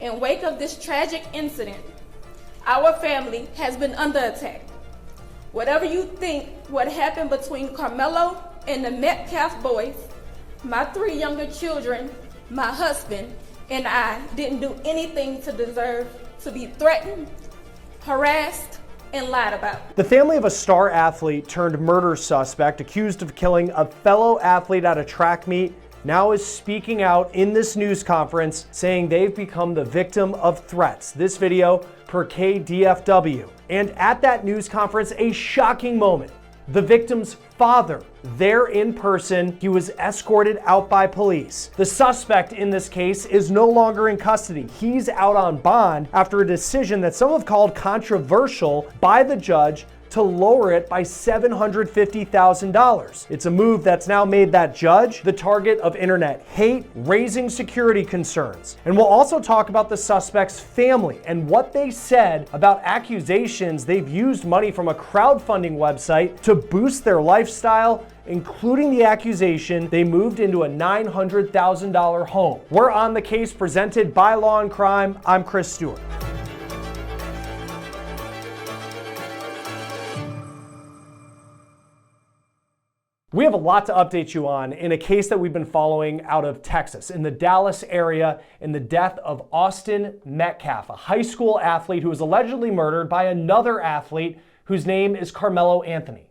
In wake of this tragic incident, our family has been under attack. Whatever you think what happened between Karmelo and the Metcalf boys, my 3 younger children, my husband, and I didn't do anything to deserve to be threatened, harassed, and lied about. The family of a star athlete turned murder suspect accused of killing a fellow athlete at a track meet now is speaking out in this news conference saying they've become the victim of threats. This video per KDFW. And at that news conference, a shocking moment. The victim's father, there in person, he was escorted out by police. The suspect in this case is no longer in custody. He's out on bond after a decision that some have called controversial by the judge to lower it by $750,000. It's a move that's now made that judge the target of internet hate, raising security concerns. And we'll also talk about the suspect's family and what they said about accusations they've used money from a crowdfunding website to boost their lifestyle, including the accusation they moved into a $900,000 home. We're on the case presented by Law&Crime. I'm Chris Stewart. We have a lot to update you on in a case that we've been following out of Texas, in the Dallas area, in the death of Austin Metcalf, a high school athlete who was allegedly murdered by another athlete whose name is Karmelo Anthony.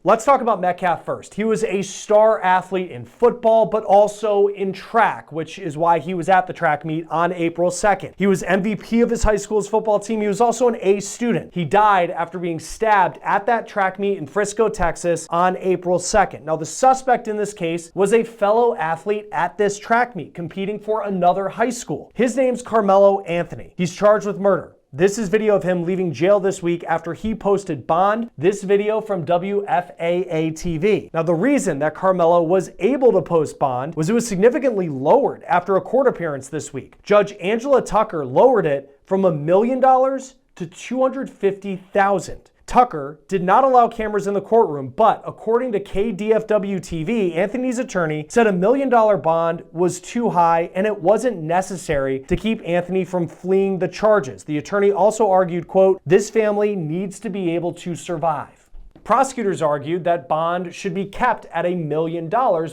Let's talk about Metcalf first. He was a star athlete in football, but also in track, which is why he was at the track meet on April 2nd. He was MVP of his high school's football team. He was also an A student. He died after being stabbed at that track meet in Frisco, Texas on April 2nd. Now, the suspect in this case was a fellow athlete at this track meet, competing for another high school. His name's Karmelo Anthony. He's charged with murder. This is video of him leaving jail this week after he posted bond. This video from WFAA TV. Now, the reason that Karmelo was able to post bond was it was significantly lowered after a court appearance this week. Judge Angela Tucker lowered it from $1 million to $250,000. Tucker did not allow cameras in the courtroom, but according to KDFW TV, Anthony's attorney said $1 million bond was too high and it wasn't necessary to keep Anthony from fleeing the charges. The attorney also argued, quote, "This family needs to be able to survive." Prosecutors argued that bond should be kept at $1 million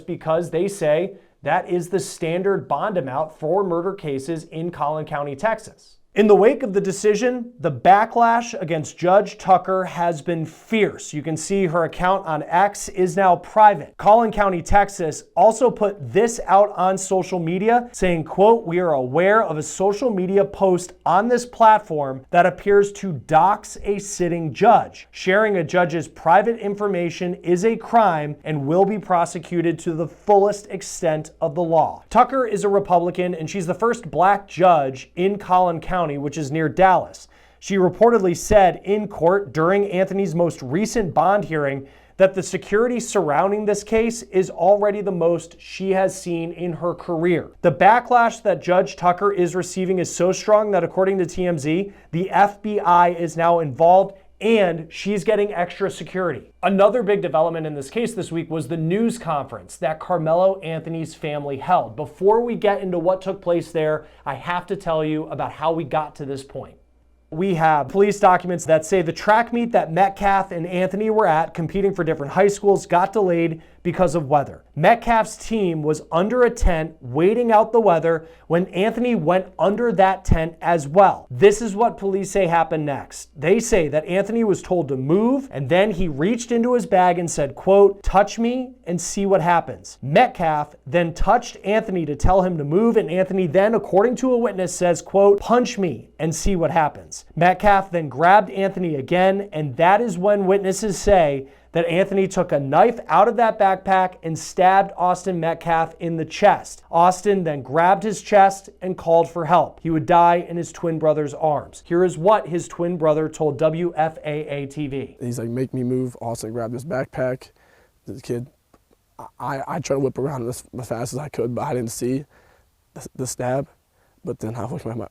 because they say that is the standard bond amount for murder cases in Collin County, Texas. In the wake of the decision, the backlash against Judge Tucker has been fierce. You can see her account on X is now private. Collin County, Texas also put this out on social media saying, quote, "We are aware of a social media post on this platform that appears to dox a sitting judge. Sharing a judge's private information is a crime and will be prosecuted to the fullest extent of the law." Tucker is a Republican and she's the first black judge in Collin County, which is near Dallas. She reportedly said in court during Anthony's most recent bond hearing that the security surrounding this case is already the most she has seen in her career. The backlash that Judge Tucker is receiving is so strong that according to TMZ, the FBI is now involved and she's getting extra security. Another big development in this case this week was the news conference that Karmelo Anthony's family held. Before we get into what took place there, I have to tell you about how we got to this point. We have police documents that say the track meet that Metcalf and Anthony were at, competing for different high schools, got delayed because of weather. Metcalf's team was under a tent waiting out the weather when Anthony went under that tent as well. This is what police say happened next. They say that Anthony was told to move and then he reached into his bag and said, quote, "Touch me and see what happens." Metcalf then touched Anthony to tell him to move, and Anthony then, according to a witness, says, quote, "Punch me and see what happens." Metcalf then grabbed Anthony again, and that is when witnesses say that Anthony took a knife out of that backpack and stabbed Austin Metcalf in the chest. Austin then grabbed his chest and called for help. He would die in his twin brother's arms. Here is what his twin brother told WFAA TV. He's like, "Make me move." Austin grabbed his backpack. The kid, I tried to whip around as fast as I could, but I didn't see the stab. But then I looked at my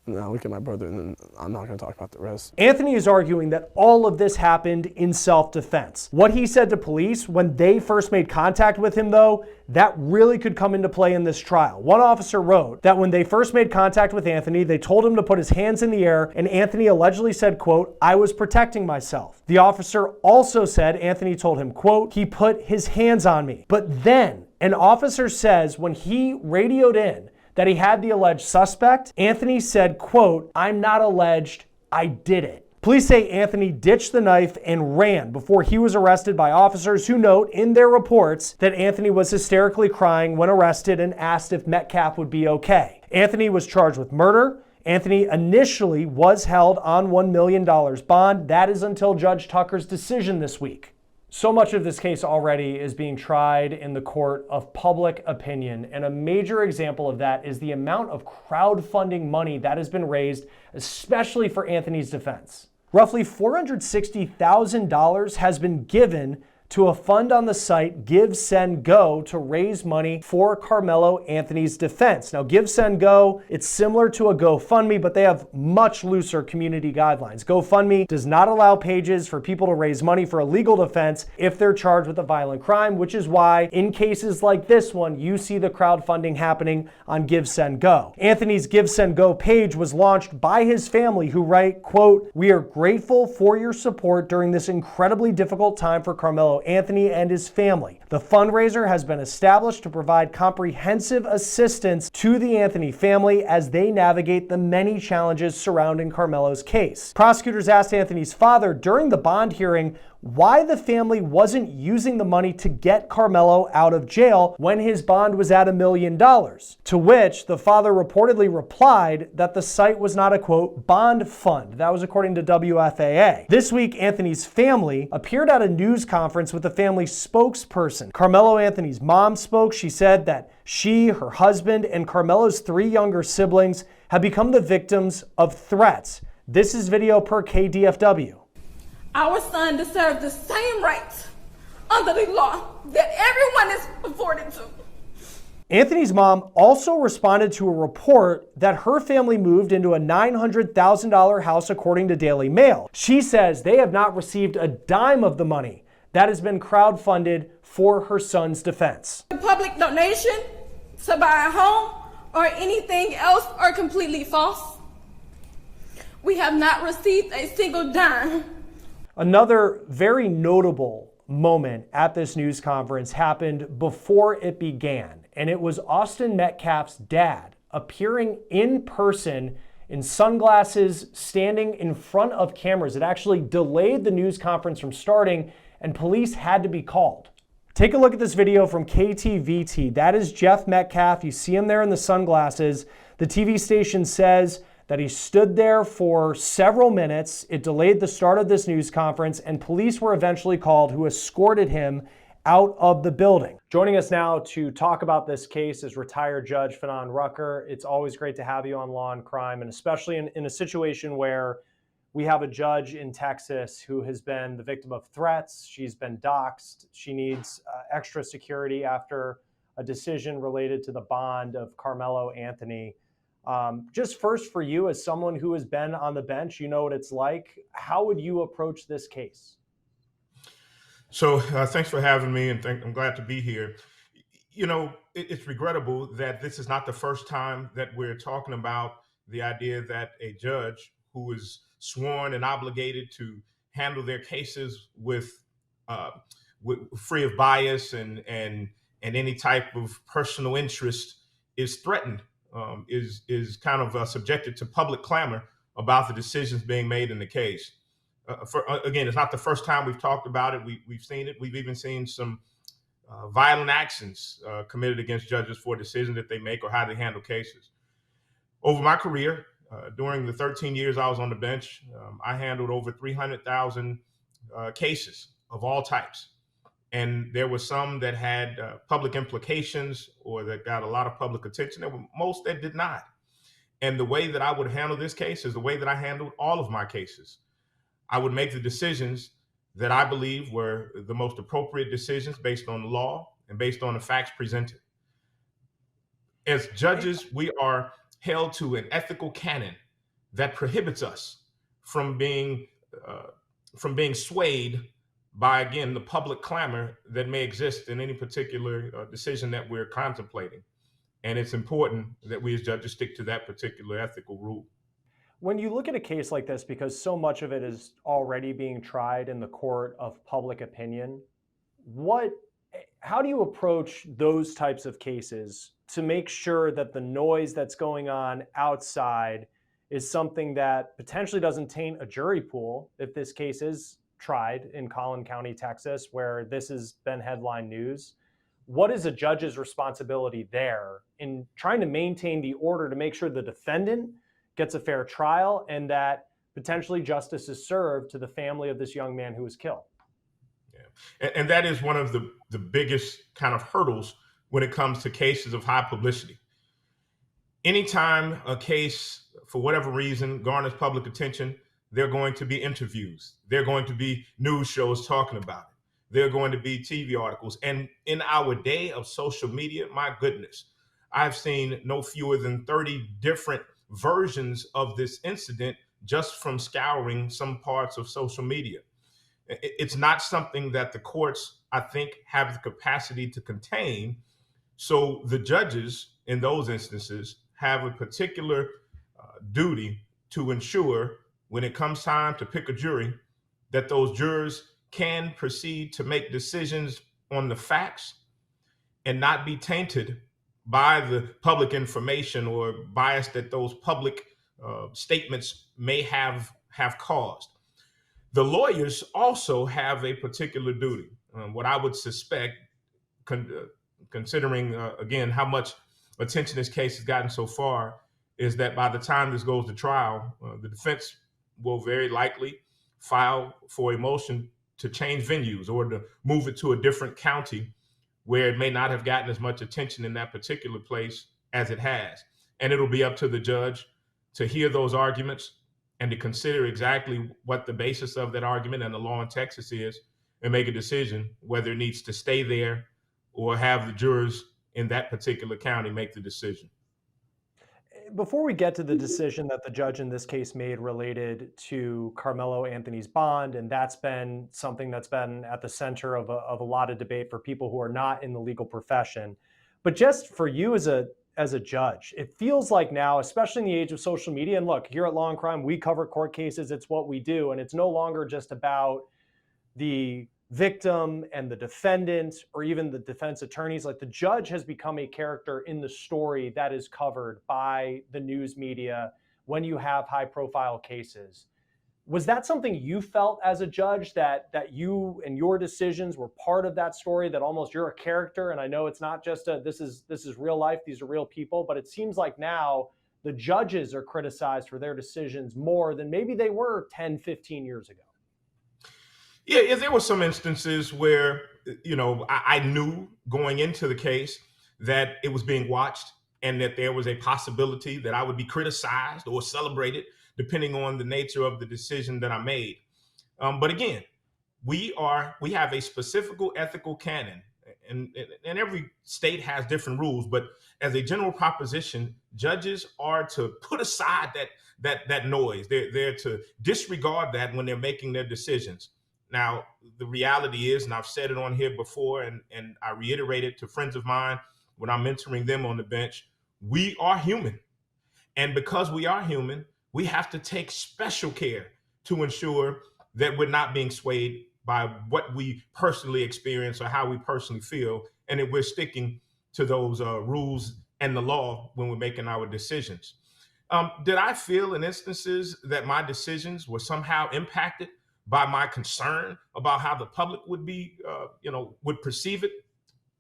And I look at my brother, and then I'm not going to talk about the rest. Anthony is arguing that all of this happened in self-defense. What he said to police when they first made contact with him, though, that really could come into play in this trial. One officer wrote that when they first made contact with Anthony, they told him to put his hands in the air, and Anthony allegedly said, quote, "I was protecting myself." The officer also said Anthony told him, quote, "He put his hands on me." But then an officer says when he radioed in that he had the alleged suspect, Anthony said, quote, "I'm not alleged, I did it." Police say Anthony ditched the knife and ran before he was arrested by officers who note in their reports that Anthony was hysterically crying when arrested and asked if Metcalf would be okay. Anthony was charged with murder. Anthony initially was held on $1 million bond. That is until Judge Tucker's decision this week. So much of this case already is being tried in the court of public opinion, and a major example of that is the amount of crowdfunding money that has been raised, especially for Anthony's defense. Roughly $460,000 has been given to a fund on the site Give, Send, Go to raise money for Karmelo Anthony's defense. Now, Give, Send, Go, it's similar to a GoFundMe, but they have much looser community guidelines. GoFundMe does not allow pages for people to raise money for a legal defense if they're charged with a violent crime, which is why in cases like this one, you see the crowdfunding happening on Give, Send, Go. Anthony's Give, Send, Go page was launched by his family who write, quote, "We are grateful for your support during this incredibly difficult time for Karmelo Anthony and his family. The fundraiser has been established to provide comprehensive assistance to the Anthony family as they navigate the many challenges surrounding Karmelo's case." Prosecutors asked Anthony's father during the bond hearing why the family wasn't using the money to get Karmelo out of jail when his bond was at $1 million. To which the father reportedly replied that the site was not a, quote, bond fund. That was according to WFAA. This week, Anthony's family appeared at a news conference with the family spokesperson. Karmelo Anthony's mom spoke. She said that she, her husband, and Karmelo's 3 younger siblings have become the victims of threats. This is video per KDFW. Our son deserves the same rights under the law that everyone is afforded to. Anthony's mom also responded to a report that her family moved into a $900,000 house according to Daily Mail. She says they have not received a dime of the money that has been crowdfunded for her son's defense. The public donation to buy a home or anything else are completely false. We have not received a single dime. Another very notable moment at this news conference happened before it began, and it was Austin Metcalf's dad appearing in person in sunglasses, standing in front of cameras. It actually delayed the news conference from starting, and police had to be called. Take a look at this video from KTVT. That is Jeff Metcalf. You see him there in the sunglasses. The TV station says that he stood there for several minutes. It delayed the start of this news conference, and police were eventually called who escorted him out of the building. Joining us now to talk about this case is retired Judge Fanon Rucker. It's always great to have you on Law and Crime, and especially in a situation where we have a judge in Texas who has been the victim of threats. She's been doxxed. She needs extra security after a decision related to the bond of Karmelo Anthony. Just first for you, as someone who has been on the bench, you know what it's like. How would you approach this case? So thanks for having me, and I'm glad to be here. You know, it's regrettable that this is not the first time that we're talking about the idea that a judge who is sworn and obligated to handle their cases with free of bias and any type of personal interest is threatened. Is kind of subjected to public clamor about the decisions being made in the case. Again, it's not the first time we've talked about it. We've seen it. We've even seen some violent actions committed against judges for decisions that they make or how they handle cases. Over my career, during the 13 years I was on the bench, I handled over 300,000 cases of all types. And there were some that had public implications or that got a lot of public attention. There were most that did not. And the way that I would handle this case is the way that I handled all of my cases. I would make the decisions that I believe were the most appropriate decisions based on the law and based on the facts presented. As judges, we are held to an ethical canon that prohibits us from being swayed by, again, the public clamor that may exist in any particular decision that we're contemplating. And it's important that we as judges stick to that particular ethical rule. When you look at a case like this, because so much of it is already being tried in the court of public opinion, how do you approach those types of cases to make sure that the noise that's going on outside is something that potentially doesn't taint a jury pool if this case is tried in Collin County, Texas, where this has been headline news? What is a judge's responsibility there in trying to maintain the order to make sure the defendant gets a fair trial and that potentially justice is served to the family of this young man who was killed? Yeah. And that is one of the biggest kind of hurdles when it comes to cases of high publicity. Anytime a case, for whatever reason, garners public attention, there are going to be interviews. There are going to be news shows talking about it. There are going to be TV articles. And in our day of social media, my goodness, I've seen no fewer than 30 different versions of this incident just from scouring some parts of social media. It's not something that the courts, I think, have the capacity to contain. So the judges in those instances have a particular duty to ensure when it comes time to pick a jury that those jurors can proceed to make decisions on the facts and not be tainted by the public information or bias that those public statements may have caused. The lawyers also have a particular duty. What I would suspect, considering, again, how much attention this case has gotten so far, is that by the time this goes to trial, the defense will very likely file for a motion to change venues or to move it to a different county where it may not have gotten as much attention in that particular place as it has. And it'll be up to the judge to hear those arguments and to consider exactly what the basis of that argument and the law in Texas is and make a decision whether it needs to stay there or have the jurors in that particular county make the decision. Before we get to the decision that the judge in this case made related to Karmelo Anthony's bond, and that's been something that's been at the center of a lot of debate for people who are not in the legal profession, but just for you as a judge, it feels like now, especially in the age of social media, and look, here at Law&Crime, we cover court cases, it's what we do, and it's no longer just about the victim and the defendant or even the defense attorneys. Like, the judge has become a character in the story that is covered by the news media when you have high profile cases. Was that something you felt as a judge, that you and your decisions were part of that story, that almost you're a character? And I know it's not just this is real life, these are real people, but it seems like now the judges are criticized for their decisions more than maybe they were 10, 15 years ago. Yeah, there were some instances where, I knew going into the case that it was being watched and that there was a possibility that I would be criticized or celebrated depending on the nature of the decision that I made. But again, we have a specific ethical canon, and every state has different rules. But as a general proposition, judges are to put aside that noise. They're to disregard that when they're making their decisions. Now, the reality is, and I've said it on here before, and I reiterate it to friends of mine when I'm mentoring them on the bench, we are human. And because we are human, we have to take special care to ensure that we're not being swayed by what we personally experience or how we personally feel, and that we're sticking to those rules and the law when we're making our decisions. Did I feel in instances that my decisions were somehow impacted by my concern about how the public would be, would perceive it?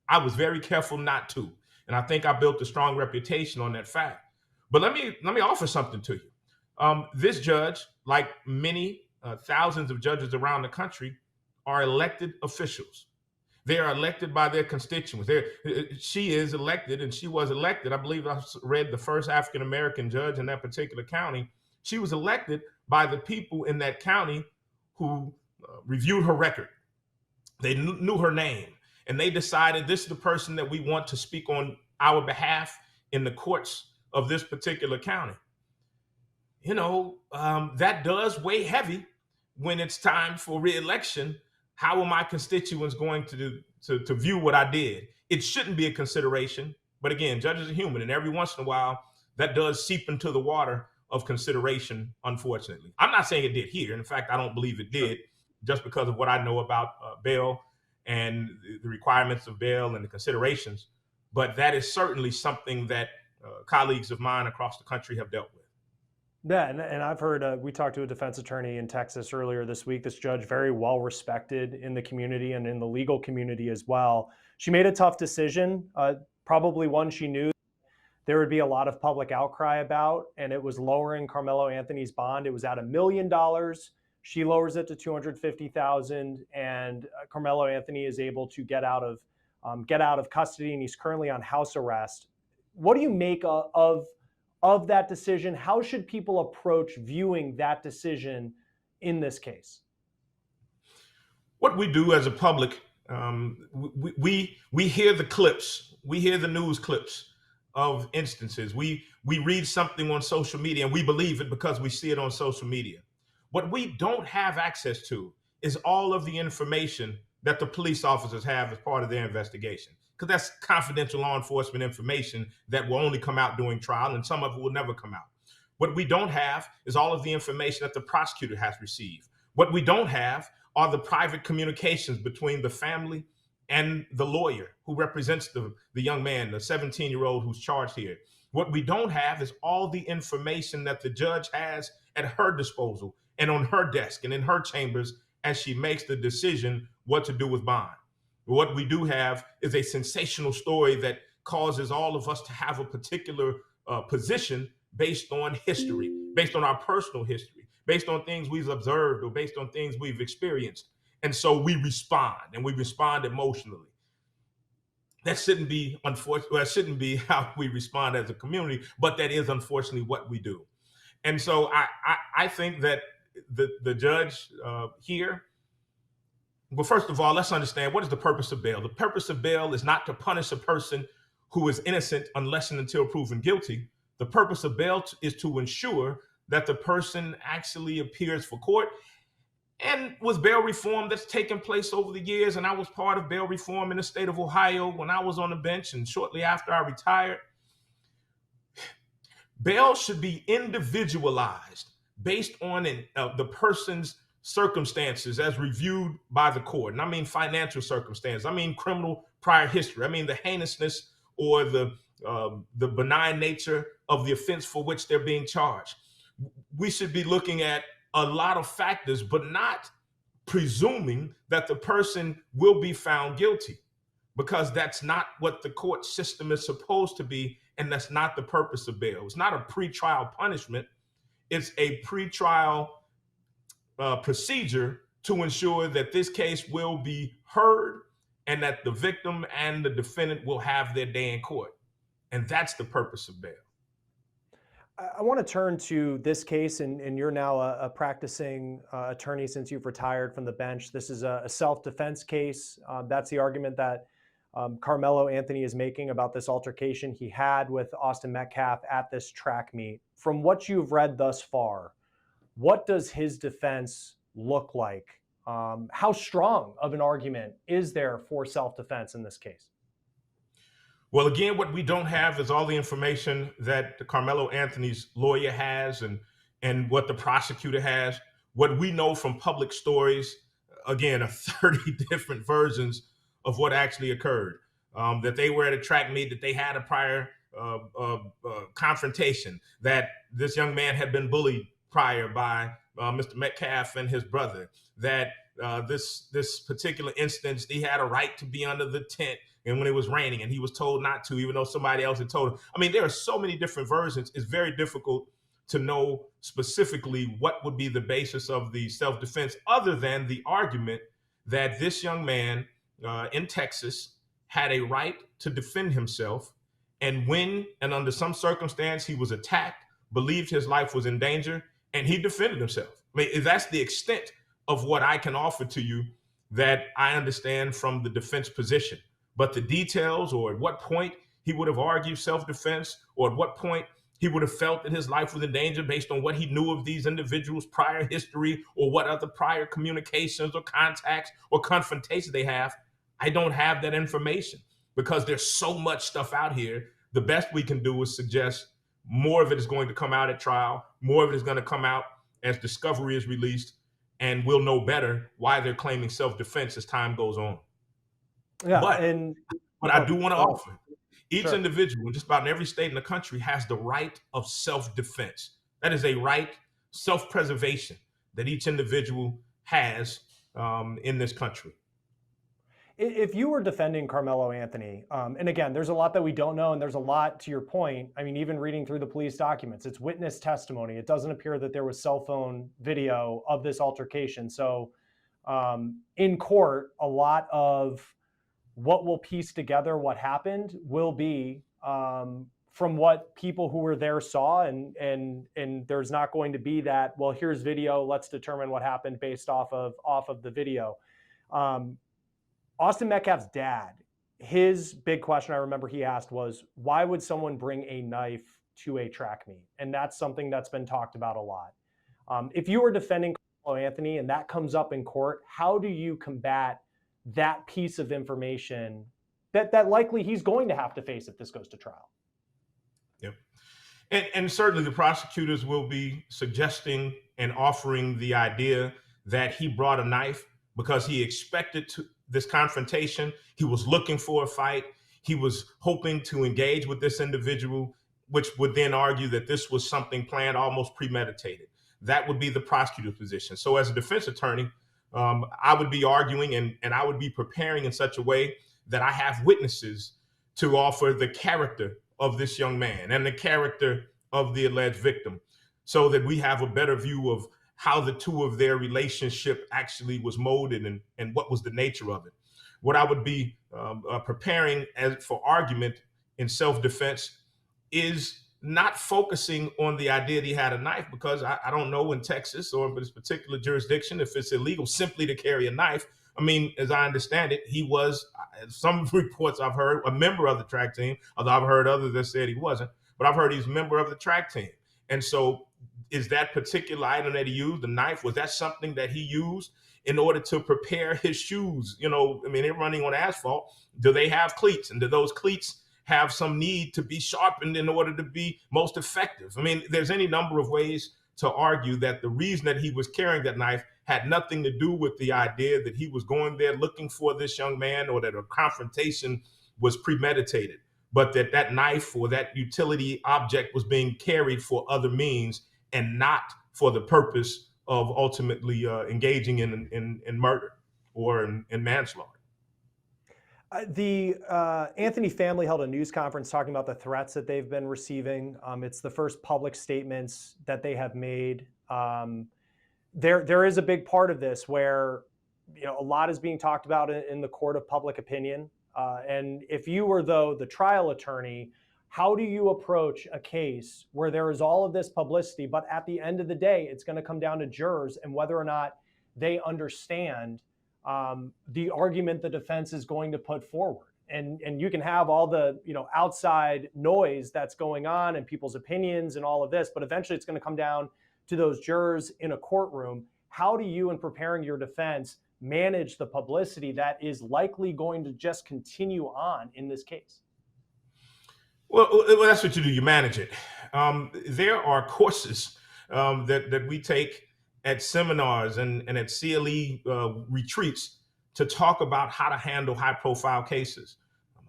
I was very careful not to. And I think I built a strong reputation on that fact. But let me offer something to you. This judge, like many thousands of judges around the country, are elected officials. They are elected by their constituents. She is elected, and she was elected. I believe I read the first African-American judge in that particular county. She was elected by the people in that county who reviewed her record. They knew her name, and they decided this is the person that we want to speak on our behalf in the courts of this particular county. that does weigh heavy when it's time for reelection. How are my constituents going to view what I did? It shouldn't be a consideration. But again, judges are human, and every once in a while, that does seep into the water of consideration, unfortunately. I'm not saying it did here. In fact, I don't believe it did, just because of what I know about bail and the requirements of bail and the considerations. But that is certainly something that colleagues of mine across the country have dealt with. Yeah, and I've heard, we talked to a defense attorney in Texas earlier this week, this judge, very well respected in the community and in the legal community as well. She made a tough decision, probably one she knew there would be a lot of public outcry about, and it was lowering Karmelo Anthony's bond. It was at $1 million. She lowers it to $250,000, and Karmelo Anthony is able to get out of custody, and he's currently on house arrest. What do you make of that decision? How should people approach viewing that decision in this case? What we do as a public, we hear the clips, we hear the news clips of instances. We read something on social media and we believe it because we see it on social media. What we don't have access to is all of the information that the police officers have as part of their investigation, because that's confidential law enforcement information that will only come out during trial, and some of it will never come out. What we don't have is all of the information that the prosecutor has received. What we don't have are the private communications between the family and the lawyer who represents the young man, the 17-year-old who's charged here. What we don't have is all the information that the judge has at her disposal and on her desk and in her chambers as she makes the decision what to do with bond. What we do have is a sensational story that causes all of us to have a particular position based on history, based on our personal history, based on things we've observed or based on things we've experienced. And so we respond, and we respond emotionally. That shouldn't be, unfortunately, that shouldn't be how we respond as a community, but that is unfortunately what we do. And so I think that the judge here, well, first of all, let's understand, what is the purpose of bail? The purpose of bail is not to punish a person who is innocent unless and until proven guilty. The purpose of bail is to ensure that the person actually appears for court. And with bail reform that's taken place over the years, and I was part of bail reform in the state of Ohio when I was on the bench and shortly after I retired, bail should be individualized based on the person's circumstances as reviewed by the court. And I mean financial circumstances. I mean criminal prior history. I mean the heinousness or the benign nature of the offense for which they're being charged. We should be looking at a lot of factors, but not presuming that the person will be found guilty, because that's not what the court system is supposed to be, and that's not the purpose of bail. It's not a pretrial punishment. It's a pretrial procedure to ensure that this case will be heard and that the victim and the defendant will have their day in court. And that's the purpose of bail. I want to turn to this case, and you're now a practicing attorney since you've retired from the bench. This is a self-defense case. That's the argument that Karmelo Anthony is making about this altercation he had with Austin Metcalf at this track meet. From what you've read thus far, what does his defense look like? How strong of an argument is there for self-defense in this case? Well, again, what we don't have is all the information that Karmelo Anthony's lawyer has and what the prosecutor has. What we know from public stories, again, are 30 different versions of what actually occurred. That they were at a track meet, that they had a prior confrontation, that this young man had been bullied prior by Mr. Metcalf and his brother, that this particular instance, he had a right to be under the tent and when it was raining and he was told not to, even though somebody else had told him. I mean, there are so many different versions. It's very difficult to know specifically what would be the basis of the self-defense, other than the argument that this young man in Texas had a right to defend himself. And when and under some circumstance he was attacked, believed his life was in danger, and he defended himself. I mean, that's the extent of what I can offer to you that I understand from the defense position. But the details, or at what point he would have argued self-defense, or at what point he would have felt that his life was in danger based on what he knew of these individuals' prior history or what other prior communications or contacts or confrontations they have. I don't have that information because there's so much stuff out here. The best we can do is suggest more of it is going to come out at trial, more of it is going to come out as discovery is released, and we'll know better why they're claiming self-defense as time goes on. Yeah, but I do want to offer, each Sure. individual in just about in every state in the country has the right of self-defense. That is a right, self-preservation that each individual has in this country. If you were defending Karmelo Anthony, and again, there's a lot that we don't know, and there's a lot to your point. I mean, even reading through the police documents, it's witness testimony. It doesn't appear that there was cell phone video of this altercation. So in court, a lot of what will piece together what happened will be from what people who were there saw, and there's not going to be that, well, here's video, let's determine what happened based off of the video. Austin Metcalf's dad, his big question I remember he asked was, why would someone bring a knife to a track meet? And that's something that's been talked about a lot. If you were defending Karmelo Anthony and that comes up in court, how do you combat that piece of information that likely he's going to have to face if this goes to trial? Yep. And certainly the prosecutors will be suggesting and offering the idea that he brought a knife because he expected this confrontation. He was looking for a fight. He was hoping to engage with this individual, which would then argue that this was something planned, almost premeditated. That would be the prosecutor's position. So as a defense attorney, I would be arguing and I would be preparing in such a way that I have witnesses to offer the character of this young man and the character of the alleged victim so that we have a better view of how the two of their relationship actually was molded and what was the nature of it. What I would be preparing for argument in self-defense is not focusing on the idea that he had a knife, because I don't know in Texas or in this particular jurisdiction if it's illegal simply to carry a knife. I mean, as I understand it, he was, some reports I've heard, a member of the track team, although I've heard others that said he wasn't, but I've heard he's a member of the track team. And so is that particular item that he used, the knife, was that something that he used in order to prepare his shoes? You know, I mean, they're running on asphalt. Do they have cleats? And do those cleats have some need to be sharpened in order to be most effective? I mean, there's any number of ways to argue that the reason that he was carrying that knife had nothing to do with the idea that he was going there looking for this young man or that a confrontation was premeditated, but that knife or that utility object was being carried for other means and not for the purpose of ultimately engaging in murder or in manslaughter. The Anthony family held a news conference talking about the threats that they've been receiving. It's the first public statements that they have made. There is a big part of this where, you know, a lot is being talked about in the court of public opinion. And if you were, though, the trial attorney, how do you approach a case where there is all of this publicity, but at the end of the day, it's going to come down to jurors and whether or not they understand the argument the defense is going to put forward? And you can have all the, you know, outside noise that's going on and people's opinions and all of this, but eventually it's going to come down to those jurors in a courtroom. How do you, in preparing your defense, manage the publicity that is likely going to just continue on in this case? Well, that's what you do. You manage it. There are courses that we take at seminars and at CLE retreats to talk about how to handle high-profile cases.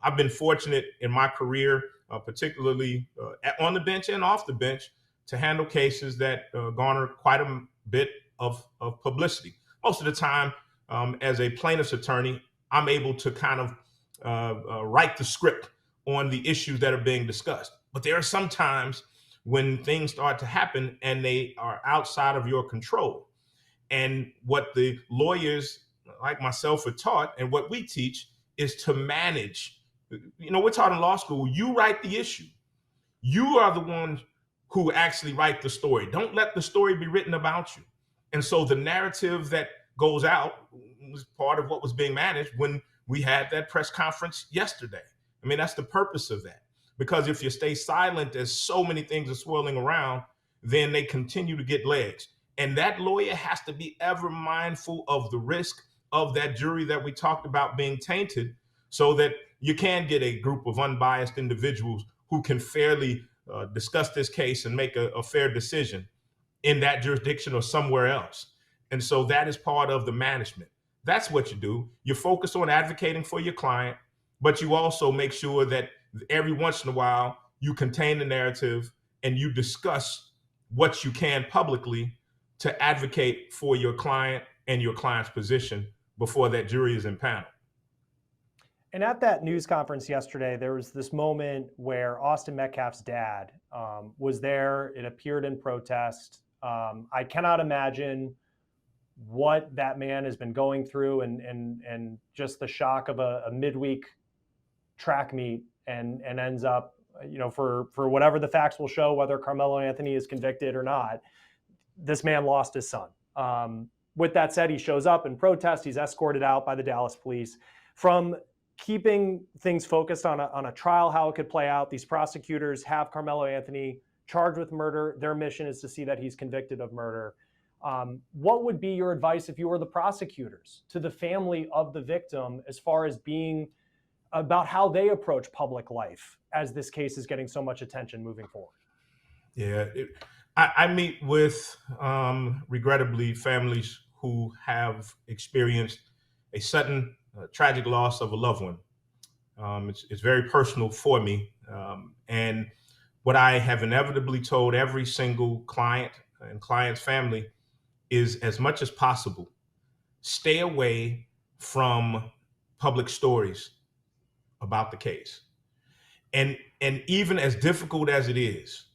I've been fortunate in my career, particularly on the bench and off the bench, to handle cases that garner quite a bit of publicity. Most of the time, as a plaintiff's attorney, I'm able to kind of write the script on the issues that are being discussed. But there are some times when things start to happen and they are outside of your control. And what the lawyers like myself are taught and what we teach is to manage. You know, we're taught in law school, you write the issue. You are the ones who actually write the story. Don't let the story be written about you. And so the narrative that goes out was part of what was being managed when we had that press conference yesterday. I mean, that's the purpose of that. Because if you stay silent as so many things are swirling around, then they continue to get legs. And that lawyer has to be ever mindful of the risk of that jury that we talked about being tainted, so that you can get a group of unbiased individuals who can fairly discuss this case and make a fair decision in that jurisdiction or somewhere else. And so that is part of the management. That's what you do. You focus on advocating for your client, but you also make sure that every once in a while you contain the narrative and you discuss what you can publicly to advocate for your client and your client's position before that jury is impaneled. And at that news conference yesterday, there was this moment where Austin Metcalf's dad was there. It appeared in protest. I cannot imagine what that man has been going through, and just the shock of a midweek track meet and ends up, for whatever the facts will show, whether Karmelo Anthony is convicted or not, this man lost his son. With that said, he shows up in protest. He's escorted out by the Dallas police. From keeping things focused on a trial, how it could play out, these prosecutors have Karmelo Anthony charged with murder. Their mission is to see that he's convicted of murder. What would be your advice if you were the prosecutors to the family of the victim as far as being about how they approach public life as this case is getting so much attention moving forward? Yeah, I meet with, regrettably, families who have experienced a sudden tragic loss of a loved one. It's very personal for me. And what I have inevitably told every single client and client's family is, as much as possible, stay away from public stories about the case. And even as difficult as it is,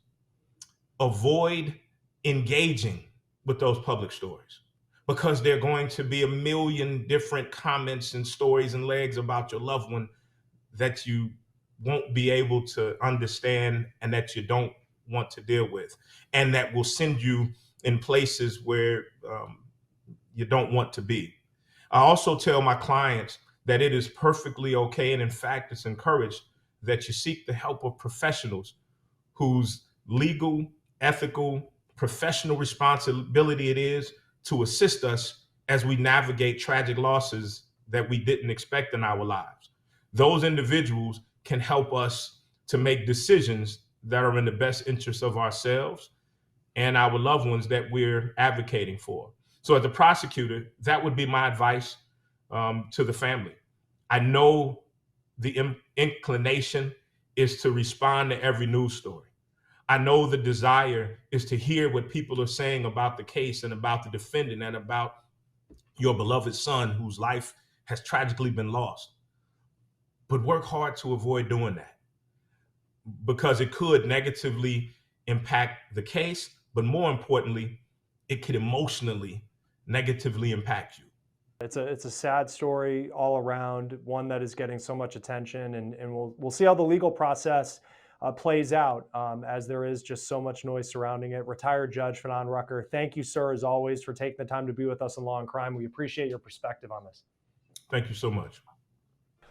avoid engaging with those public stories, because there are going to be a million different comments and stories and legs about your loved one that you won't be able to understand and that you don't want to deal with, and that will send you in places where you don't want to be. I also tell my clients that it is perfectly okay, and in fact, it's encouraged, that you seek the help of professionals whose legal, ethical, professional responsibility it is to assist us as we navigate tragic losses that we didn't expect in our lives. Those individuals can help us to make decisions that are in the best interest of ourselves and our loved ones that we're advocating for. So as a prosecutor, that would be my advice to the family. I know the inclination is to respond to every news story. I know the desire is to hear what people are saying about the case and about the defendant and about your beloved son whose life has tragically been lost. But work hard to avoid doing that, because it could negatively impact the case, but more importantly, it could emotionally negatively impact you. It's a sad story all around, one that is getting so much attention, and we'll see how the legal process plays out as there is just so much noise surrounding it. Retired Judge Fanon Rucker, thank you, sir, as always, for taking the time to be with us on Law and Crime. We appreciate your perspective on this. Thank you so much.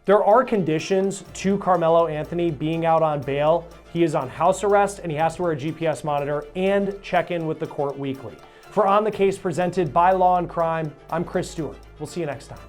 There are conditions to Karmelo Anthony being out on bail. He is on house arrest and he has to wear a GPS monitor and check in with the court weekly. For On the Case presented by Law and Crime, I'm Chris Stewart. We'll see you next time.